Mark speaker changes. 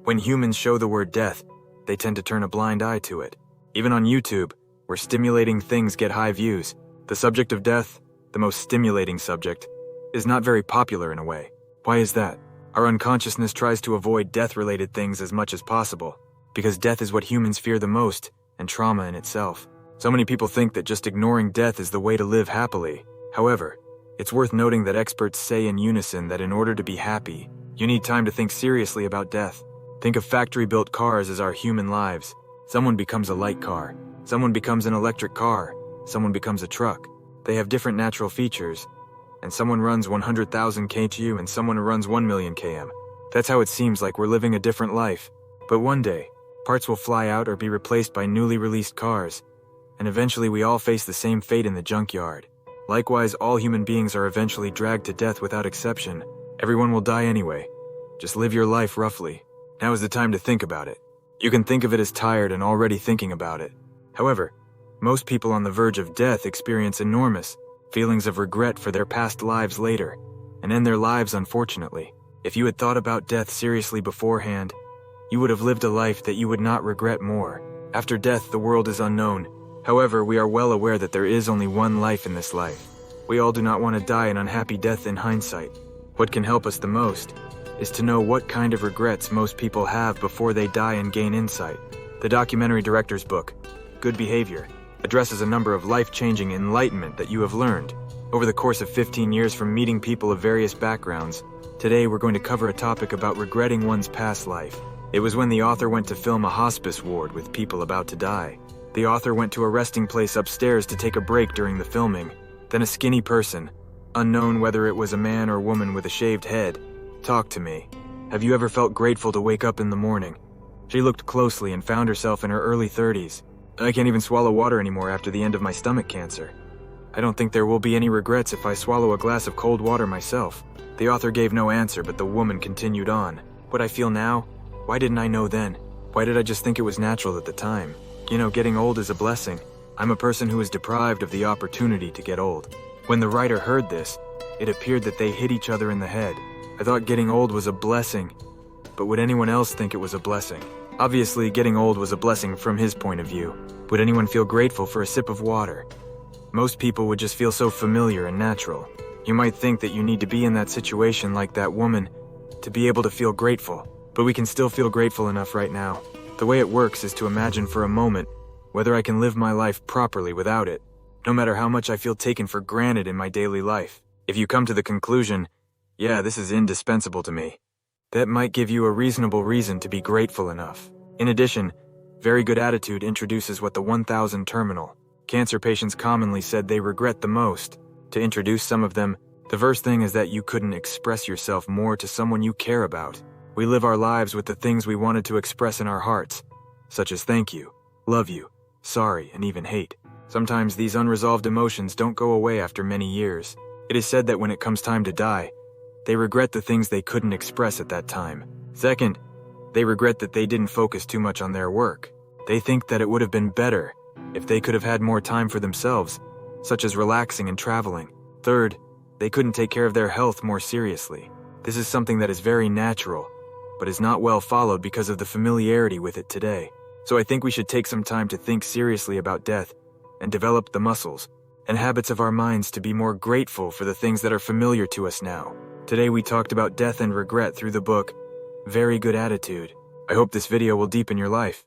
Speaker 1: When humans show the word death, they tend to turn a blind eye to it. Even on YouTube, where stimulating things get high views, the subject of death, the most stimulating subject, is not very popular in a way. Why is that? Our unconsciousness tries to avoid death-related things as much as possible, because death is what humans fear the most, and trauma in itself. So many people think that just ignoring death is the way to live happily. However, it's worth noting that experts say in unison that in order to be happy, you need time to think seriously about death. Think of factory-built cars as our human lives. Someone becomes a light car. Someone becomes an electric car. Someone becomes a truck. They have different natural features, and someone runs 100,000 km and someone runs 1 million km. That's how it seems like we're living a different life. But one day, parts will fly out or be replaced by newly released cars, and eventually we all face the same fate in the junkyard. Likewise, all human beings are eventually dragged to death without exception. Everyone will die anyway. Just live your life roughly. Now is the time to think about it. You can think of it as tired and already thinking about it. However, most people on the verge of death experience enormous feelings of regret for their past lives later, and end their lives unfortunately. If you had thought about death seriously beforehand, you would have lived a life that you would not regret more. After death, the world is unknown. However, we are well aware that there is only one life in this life. We all do not want to die an unhappy death in hindsight. What can help us the most is to know what kind of regrets most people have before they die and gain insight. The documentary director's book, Good Behavior, addresses a number of life-changing enlightenment that you have learned over the course of 15 years from meeting people of various backgrounds. Today we're going to cover a topic about regretting one's past life. It was when the author went to film a hospice ward with people about to die. The author went to a resting place upstairs to take a break during the filming. Then a skinny person, unknown whether it was a man or woman with a shaved head, talked to me. Have you ever felt grateful to wake up in the morning? She looked closely and found herself in her early 30s. I can't even swallow water anymore after the end of my stomach cancer. I don't think there will be any regrets if I swallow a glass of cold water myself. The author gave no answer, but the woman continued on. What I feel now? Why didn't I know then? Why did I just think it was natural at the time? You know, getting old is a blessing. I'm a person who is deprived of the opportunity to get old. When the writer heard this, it appeared that they hit each other in the head. I thought getting old was a blessing, but would anyone else think it was a blessing? Obviously, getting old was a blessing from his point of view. Would anyone feel grateful for a sip of water? Most people would just feel so familiar and natural. You might think that you need to be in that situation like that woman to be able to feel grateful, but we can still feel grateful enough right now. The way it works is to imagine for a moment whether I can live my life properly without it, no matter how much I feel taken for granted in my daily life. If you come to the conclusion, yeah, this is indispensable to me, that might give you a reasonable reason to be grateful enough. In addition, very good attitude introduces what the 1000 terminal cancer patients commonly said they regret the most. To introduce some of them, the first thing is that you couldn't express yourself more to someone you care about. We live our lives with the things we wanted to express in our hearts, such as thank you, love you, sorry, and even hate. Sometimes these unresolved emotions don't go away after many years. It is said that when it comes time to die, they regret the things they couldn't express at that time. Second, they regret that they didn't focus too much on their work. They think that it would have been better if they could have had more time for themselves, such as relaxing and traveling. Third, they couldn't take care of their health more seriously. This is something that is very natural, but is not well followed because of the familiarity with it today. So I think we should take some time to think seriously about death and develop the muscles and habits of our minds to be more grateful for the things that are familiar to us now. Today we talked about death and regret through the book, Very Good Attitude. I hope this video will deepen your life.